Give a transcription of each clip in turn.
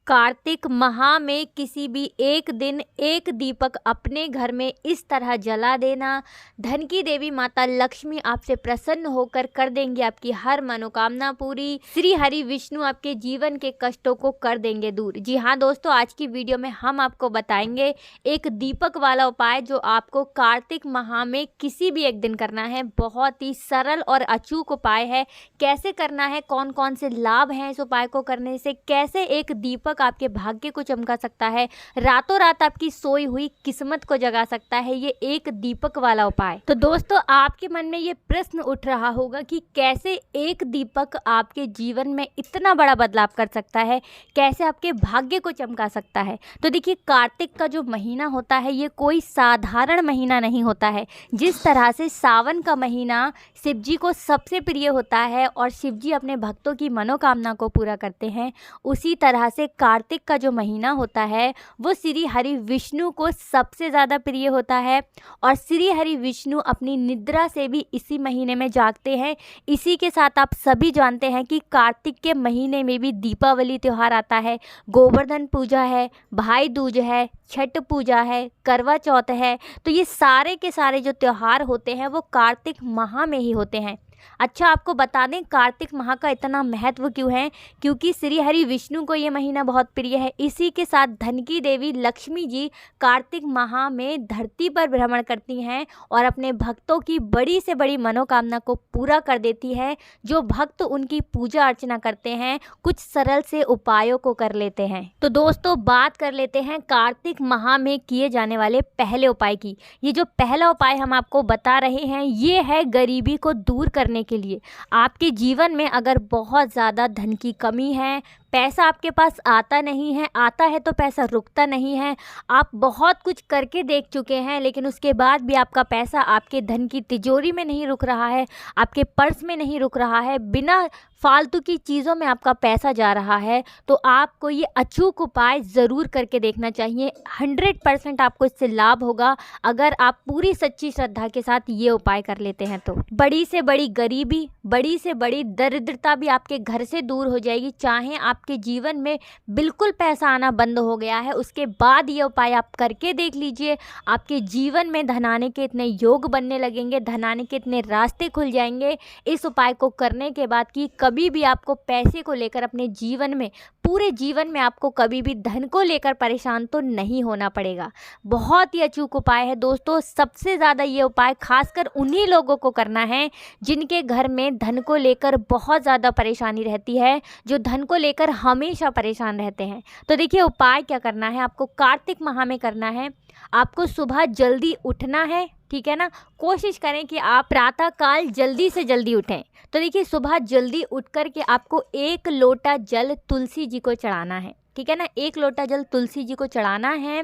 कार्तिक माह में किसी भी एक दिन एक दीपक अपने घर में इस तरह जला देना, धन की देवी माता लक्ष्मी आपसे प्रसन्न होकर कर देंगी आपकी हर मनोकामना पूरी। श्री हरि विष्णु आपके जीवन के कष्टों को कर देंगे दूर। जी हाँ दोस्तों, आज की वीडियो में हम आपको बताएंगे एक दीपक वाला उपाय जो आपको कार्तिक माह में किसी भी एक दिन करना है। बहुत ही सरल और अचूक उपाय है। कैसे करना है, कौन कौन से लाभ हैं इस उपाय को करने से, कैसे एक दीपक आपके भाग्य को चमका सकता है, रातों रात आपकी सोई हुई किस्मत को जगा सकता है ये एक दीपक वाला उपाय। तो दोस्तों, आपके मन में ये प्रश्न उठ रहा होगा कि कैसे एक दीपक आपके जीवन में इतना बड़ा बदलाव कर सकता है, कैसे आपके भाग्य को चमका सकता है। तो देखिए, कार्तिक का जो महीना होता है ये कोई साधारण महीना नहीं होता है। जिस तरह से सावन का महीना शिव जी को सबसे प्रिय होता है और शिव जी अपने भक्तों की मनोकामना को पूरा करते हैं, उसी तरह से कार्तिक का जो महीना होता है वो श्री हरि विष्णु को सबसे ज़्यादा प्रिय होता है। और श्री हरि विष्णु अपनी निद्रा से भी इसी महीने में जागते हैं। इसी के साथ आप सभी जानते हैं कि कार्तिक के महीने में भी दीपावली त्यौहार आता है, गोवर्धन पूजा है, भाई दूज है, छठ पूजा है, करवा चौथ है। तो ये सारे के सारे जो त्यौहार होते हैं वो कार्तिक माह में ही होते हैं। अच्छा, आपको बता दें कार्तिक माह का इतना महत्व क्यों है, क्योंकि श्री हरि विष्णु को ये महीना बहुत प्रिय है। इसी के साथ धन की देवी लक्ष्मी जी कार्तिक माह में धरती पर भ्रमण करती हैं और अपने भक्तों की बड़ी से बड़ी मनोकामना को पूरा कर देती है। जो भक्त उनकी पूजा अर्चना करते हैं, कुछ सरल से उपायों को कर लेते हैं। तो दोस्तों, बात कर लेते हैं कार्तिक माह में किए जाने वाले पहले उपाय की। ये जो पहला उपाय हम आपको बता रहे हैं ये है गरीबी को दूर करने के लिए। आपके जीवन में अगर बहुत ज़्यादा धन की कमी है, पैसा आपके पास आता नहीं है, आता है तो पैसा रुकता नहीं है, आप बहुत कुछ करके देख चुके हैं लेकिन उसके बाद भी आपका पैसा आपके धन की तिजोरी में नहीं रुक रहा है, आपके पर्स में नहीं रुक रहा है, बिना फालतू की चीज़ों में आपका पैसा जा रहा है, तो आपको ये अचूक उपाय ज़रूर करके देखना चाहिए। 100% आपको इससे लाभ होगा अगर आप पूरी सच्ची श्रद्धा के साथ ये उपाय कर लेते हैं। तो बड़ी से बड़ी गरीबी, बड़ी से बड़ी दरिद्रता भी आपके घर से दूर हो जाएगी। चाहे आपके जीवन में बिल्कुल पैसा आना बंद हो गया है, उसके बाद ये उपाय आप करके देख लीजिए, आपके जीवन में धन आने के इतने योग बनने लगेंगे, धन आने के इतने रास्ते खुल जाएंगे इस उपाय को करने के बाद कि कभी भी आपको पैसे को लेकर अपने जीवन में, पूरे जीवन में आपको कभी भी धन को लेकर परेशान तो नहीं होना पड़ेगा। बहुत ही अचूक उपाय है दोस्तों। सबसे ज़्यादा ये उपाय खासकर उन्हीं लोगों को करना है जिनके घर में धन को लेकर बहुत ज़्यादा परेशानी रहती है, जो धन को लेकर हमेशा परेशान रहते हैं। तो देखिए, उपाय क्या करना है आपको कार्तिक माह में करना है। आपको सुबह जल्दी उठना है, ठीक है ना। कोशिश करें कि आप प्रातः काल जल्दी से जल्दी उठें। तो देखिए, सुबह जल्दी उठ कर के आपको 1 लोटा जल तुलसी जी को चढ़ाना है, ठीक है ना। 1 लोटा जल तुलसी जी को चढ़ाना है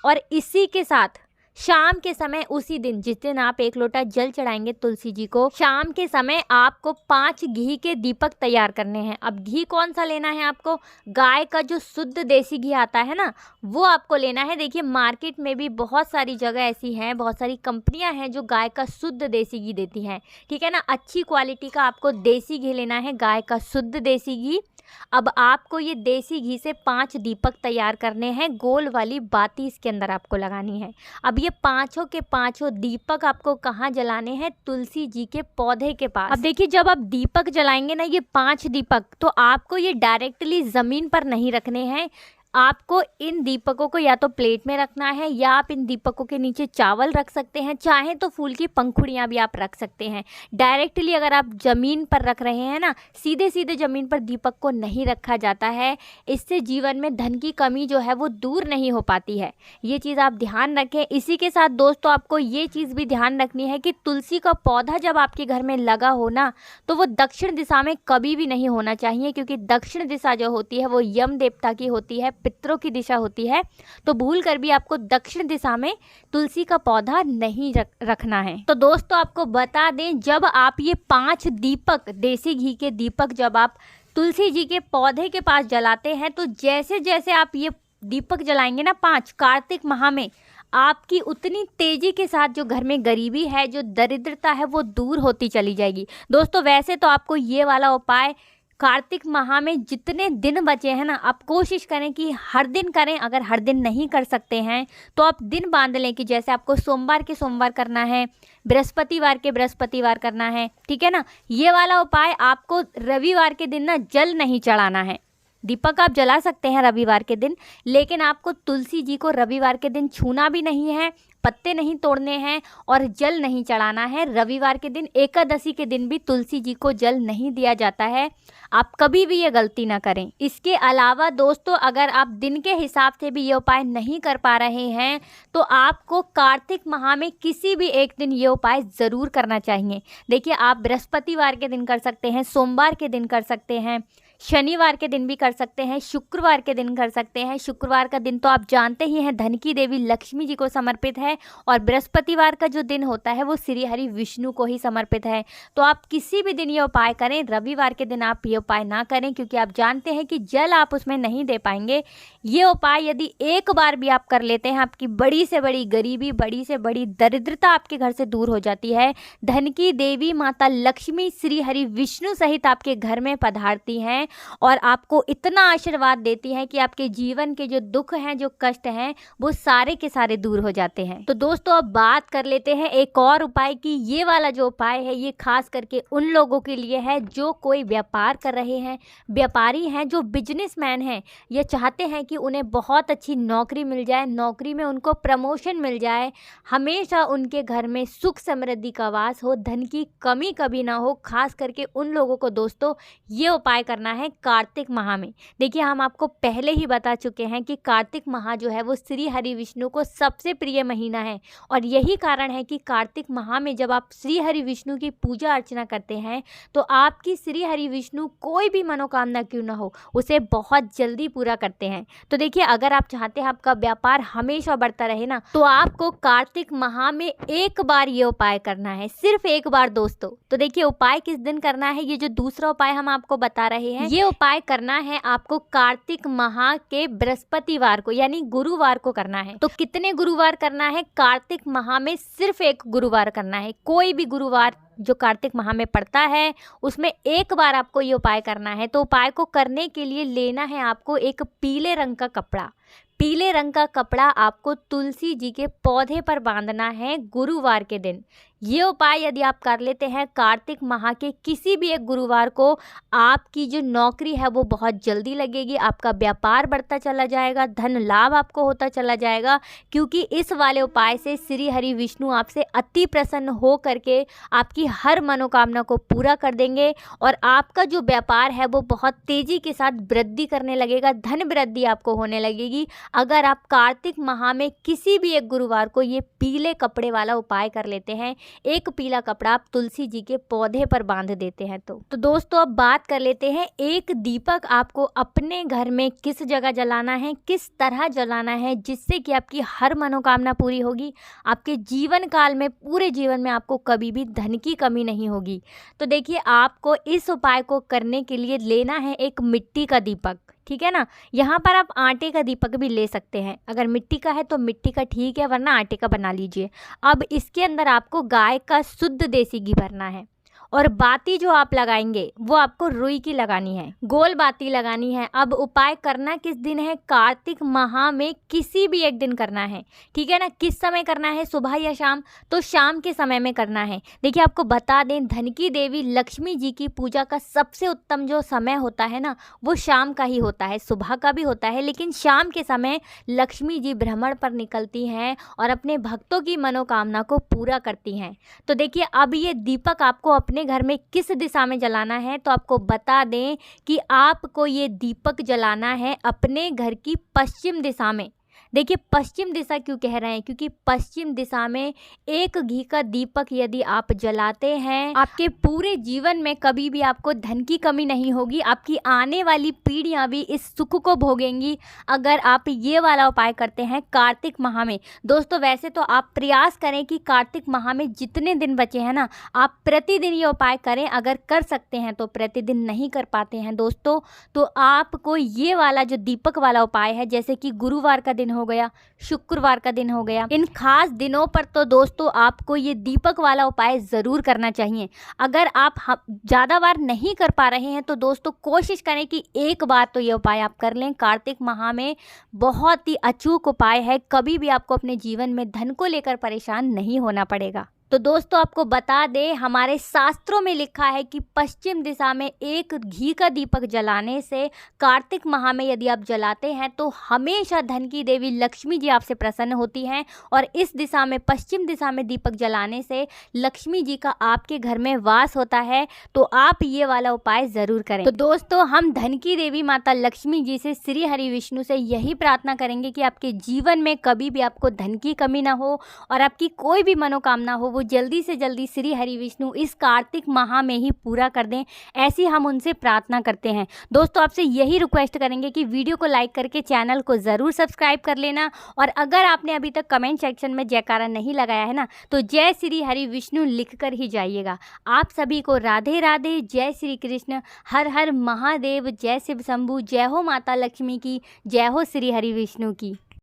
और इसी के साथ शाम के समय, उसी दिन जिस दिन आप 1 लोटा जल चढ़ाएंगे तुलसी जी को, शाम के समय आपको 5 घी के दीपक तैयार करने हैं। अब घी कौन सा लेना है आपको? गाय का जो शुद्ध देसी घी आता है ना, वो आपको लेना है। देखिए, मार्केट में भी बहुत सारी जगह ऐसी हैं, बहुत सारी कंपनियां हैं जो गाय का शुद्ध देसी घी देती हैं, ठीक है ना। अच्छी क्वालिटी का आपको देसी घी लेना है, गाय का शुद्ध देसी घी। अब आपको ये देसी घी से 5 दीपक तैयार करने हैं, गोल वाली बाती इसके अंदर आपको लगानी है। अब ये पांचों के पांचों दीपक आपको कहाँ जलाने हैं? तुलसी जी के पौधे के पास। अब देखिए, जब आप दीपक जलाएंगे ना, ये 5 दीपक, तो आपको ये डायरेक्टली ज़मीन पर नहीं रखने हैं। आपको इन दीपकों को या तो प्लेट में रखना है या आप इन दीपकों के नीचे चावल रख सकते हैं, चाहे तो फूल की पंखुड़ियाँ भी आप रख सकते हैं। डायरेक्टली अगर आप ज़मीन पर रख रहे हैं ना, सीधे सीधे ज़मीन पर दीपक को नहीं रखा जाता है। इससे जीवन में धन की कमी जो है वो दूर नहीं हो पाती है। ये चीज़ आप ध्यान रखें। इसी के साथ दोस्तों, आपको ये चीज़ भी ध्यान रखनी है कि तुलसी का पौधा जब आपके घर में लगा हो ना, तो वो दक्षिण दिशा में कभी भी नहीं होना चाहिए, क्योंकि दक्षिण दिशा जो होती है वो यम देवता की होती है, पितरों की दिशा होती है। तो भूल कर भी आपको दक्षिण दिशा में तुलसी का पौधा नहीं रखना है। तो दोस्तों, आपको बता दें, जब आप ये 5 दीपक, देसी घी के दीपक जब आप तुलसी जी के पौधे के पास जलाते हैं, तो जैसे जैसे आप ये दीपक जलाएंगे ना 5 कार्तिक माह में, आपकी उतनी तेजी के साथ जो घर में गरीबी है, जो दरिद्रता है, वो दूर होती चली जाएगी। दोस्तों, वैसे तो आपको ये वाला उपाय कार्तिक माह में जितने दिन बचे हैं ना, आप कोशिश करें कि हर दिन करें। अगर हर दिन नहीं कर सकते हैं तो आप दिन बांध लें कि जैसे आपको सोमवार के सोमवार करना है, बृहस्पतिवार के बृहस्पतिवार करना है, ठीक है ना। ये वाला उपाय आपको रविवार के दिन ना जल नहीं चढ़ाना है। दीपक आप जला सकते हैं रविवार के दिन, लेकिन आपको तुलसी जी को रविवार के दिन छूना भी नहीं है, पत्ते नहीं तोड़ने हैं और जल नहीं चढ़ाना है। रविवार के दिन, एकादशी के दिन भी तुलसी जी को जल नहीं दिया जाता है। आप कभी भी ये गलती ना करें। इसके अलावा दोस्तों, अगर आप दिन के हिसाब से भी ये उपाय नहीं कर पा रहे हैं तो आपको कार्तिक माह में किसी भी एक दिन ये उपाय ज़रूर करना चाहिए। देखिए, आप बृहस्पतिवार के दिन कर सकते हैं, सोमवार के दिन कर सकते हैं, शनिवार के दिन भी कर सकते हैं, शुक्रवार के दिन कर सकते हैं। शुक्रवार का दिन तो आप जानते ही हैं धन की देवी लक्ष्मी जी को समर्पित है और बृहस्पतिवार का जो दिन होता है वो श्री हरि विष्णु को ही समर्पित है। तो आप किसी भी दिन ये उपाय करें, रविवार के दिन आप ये उपाय ना करें, क्योंकि आप जानते हैं कि जल आप उसमें नहीं दे पाएंगे। ये उपाय यदि एक बार भी आप कर लेते हैं, आपकी बड़ी से बड़ी गरीबी, बड़ी से बड़ी दरिद्रता आपके घर से दूर हो जाती है। धन की देवी माता लक्ष्मी श्री हरि विष्णु सहित आपके घर में पधारती हैं और आपको इतना आशीर्वाद देती है कि आपके जीवन के जो दुख हैं, जो कष्ट हैं, वो सारे के सारे दूर हो जाते हैं। तो दोस्तों, अब बात कर लेते हैं एक और उपाय की। ये वाला जो उपाय है ये खास करके उन लोगों के लिए है जो कोई व्यापार कर रहे हैं, व्यापारी हैं, जो बिजनेसमैन हैं। ये चाहते हैं कि उन्हें बहुत अच्छी नौकरी मिल जाए, नौकरी में उनको प्रमोशन मिल जाए, हमेशा उनके घर में सुख समृद्धि का वास हो, धन की कमी कभी ना हो। खास करके उन लोगों को दोस्तों ये उपाय करना है कार्तिक माह में। देखिए, हम आपको पहले ही बता चुके हैं कि कार्तिक माह जो है वो श्री हरि विष्णु को सबसे प्रिय महीना है और यही कारण है कि कार्तिक माह में जब आप श्री हरि विष्णु की पूजा अर्चना करते हैं तो आपकी श्री हरि विष्णु कोई भी मनोकामना क्यों ना हो उसे बहुत जल्दी पूरा करते हैं। तो देखिए, अगर आप चाहते हैं आपका व्यापार हमेशा बढ़ता रहे ना, तो आपको कार्तिक माह में एक बार ये उपाय करना है, सिर्फ एक बार दोस्तों। तो देखिए, उपाय किस दिन करना है, ये जो दूसरा उपाय हम आपको बता रहे हैं, ये उपाय करना है आपको कार्तिक माह के बृहस्पतिवार को, यानी गुरुवार को करना है। तो कितने गुरुवार करना है? कार्तिक माह में सिर्फ एक गुरुवार करना है। कोई भी गुरुवार जो कार्तिक माह में पड़ता है उसमें एक बार आपको ये उपाय करना है। तो उपाय को करने के लिए लेना है आपको एक पीले रंग का कपड़ा। पीले रंग का कपड़ा आपको तुलसी जी के पौधे पर बांधना है गुरुवार के दिन। ये उपाय यदि आप कर लेते हैं कार्तिक माह के किसी भी एक गुरुवार को, आपकी जो नौकरी है वो बहुत जल्दी लगेगी, आपका व्यापार बढ़ता चला जाएगा, धन लाभ आपको होता चला जाएगा, क्योंकि इस वाले उपाय से श्री हरि विष्णु आपसे अति प्रसन्न हो करके आपकी हर मनोकामना को पूरा कर देंगे और आपका जो व्यापार है वो बहुत तेज़ी के साथ वृद्धि करने लगेगा, धन वृद्धि आपको होने लगेगी अगर आप कार्तिक माह में किसी भी एक गुरुवार को ये पीले कपड़े वाला उपाय कर लेते हैं। एक पीला कपड़ा आप तुलसी जी के पौधे पर बांध देते हैं। तो दोस्तों, अब बात कर लेते हैं एक दीपक आपको अपने घर में किस जगह जलाना है, किस तरह जलाना है, जिससे कि आपकी हर मनोकामना पूरी होगी, आपके जीवन काल में, पूरे जीवन में आपको कभी भी धन की कमी नहीं होगी। तो देखिए, आपको इस उपाय को करने के लिए लेना है एक मिट्टी का दीपक, ठीक है ना। यहाँ पर आप आटे का दीपक भी ले सकते हैं, अगर मिट्टी का है तो मिट्टी का ठीक है, वरना आटे का बना लीजिए। अब इसके अंदर आपको गाय का शुद्ध देसी घी भरना है और बाती जो आप लगाएंगे वो आपको रुई की लगानी है, गोल बाती लगानी है। अब उपाय करना किस दिन है? कार्तिक माह में किसी भी एक दिन करना है, ठीक है ना। किस समय करना है, सुबह या शाम? तो शाम के समय में करना है। देखिए, आपको बता दें, धन की देवी लक्ष्मी जी की पूजा का सबसे उत्तम जो समय होता है ना, वो शाम का ही होता है। सुबह का भी होता है, लेकिन शाम के समय लक्ष्मी जी भ्रमण पर निकलती हैं और अपने भक्तों की मनोकामना को पूरा करती हैं। तो देखिए, अब ये दीपक आपको अपने घर में किस दिशा में जलाना है, तो आपको बता दें कि आपको ये दीपक जलाना है अपने घर की पश्चिम दिशा में। देखिए, पश्चिम दिशा क्यों कह रहे हैं? क्योंकि पश्चिम दिशा में एक घी का दीपक यदि आप जलाते हैं, आपके पूरे जीवन में कभी भी आपको धन की कमी नहीं होगी, आपकी आने वाली पीढ़ियां भी इस सुख को भोगेंगी अगर आप ये वाला उपाय करते हैं कार्तिक माह में। दोस्तों, वैसे तो आप प्रयास करें कि कार्तिक माह में जितने दिन बचे हैं ना, आप प्रतिदिन ये उपाय करें। अगर कर सकते हैं तो, प्रतिदिन नहीं कर पाते हैं दोस्तों, तो आपको ये वाला जो दीपक वाला उपाय है, जैसे कि गुरुवार का दिन दिन हो गया, शुक्रवार का दिन हो गया। इन खास दिनों पर तो दोस्तों आपको ये दीपक वाला उपाय ज़रूर करना चाहिए। अगर आप ज़्यादा बार नहीं कर पा रहे हैं तो दोस्तों कोशिश करें कि एक बार तो ये उपाय आप कर लें। कार्तिक माह में बहुत ही अचूक उपाय है, कभी भी आपको अपने जीवन में धन को लेकर परेशान नहीं होना पड़ेगा। तो दोस्तों आपको बता दें, हमारे शास्त्रों में लिखा है कि पश्चिम दिशा में एक घी का दीपक जलाने से, कार्तिक माह में यदि आप जलाते हैं तो हमेशा धन की देवी लक्ष्मी जी आपसे प्रसन्न होती हैं। और इस दिशा में, पश्चिम दिशा में दीपक जलाने से लक्ष्मी जी का आपके घर में वास होता है। तो आप ये वाला उपाय ज़रूर करें। तो दोस्तों हम धन की देवी माता लक्ष्मी जी से, श्री हरि विष्णु से यही प्रार्थना करेंगे कि आपके जीवन में कभी भी आपको धन की कमी ना हो और आपकी कोई भी मनोकामना हो वो जल्दी से जल्दी श्री हरि विष्णु इस कार्तिक माह में ही पूरा कर दें, ऐसी हम उनसे प्रार्थना करते हैं। दोस्तों आपसे यही रिक्वेस्ट करेंगे कि वीडियो को लाइक करके चैनल को ज़रूर सब्सक्राइब कर लेना। और अगर आपने अभी तक कमेंट सेक्शन में जयकारा नहीं लगाया है ना, तो जय श्री हरि विष्णु लिख कर ही जाइएगा। आप सभी को राधे राधे, जय श्री कृष्ण, हर हर महादेव, जय शिव शंभू, जय हो माता लक्ष्मी की, जय हो श्री हरि विष्णु की।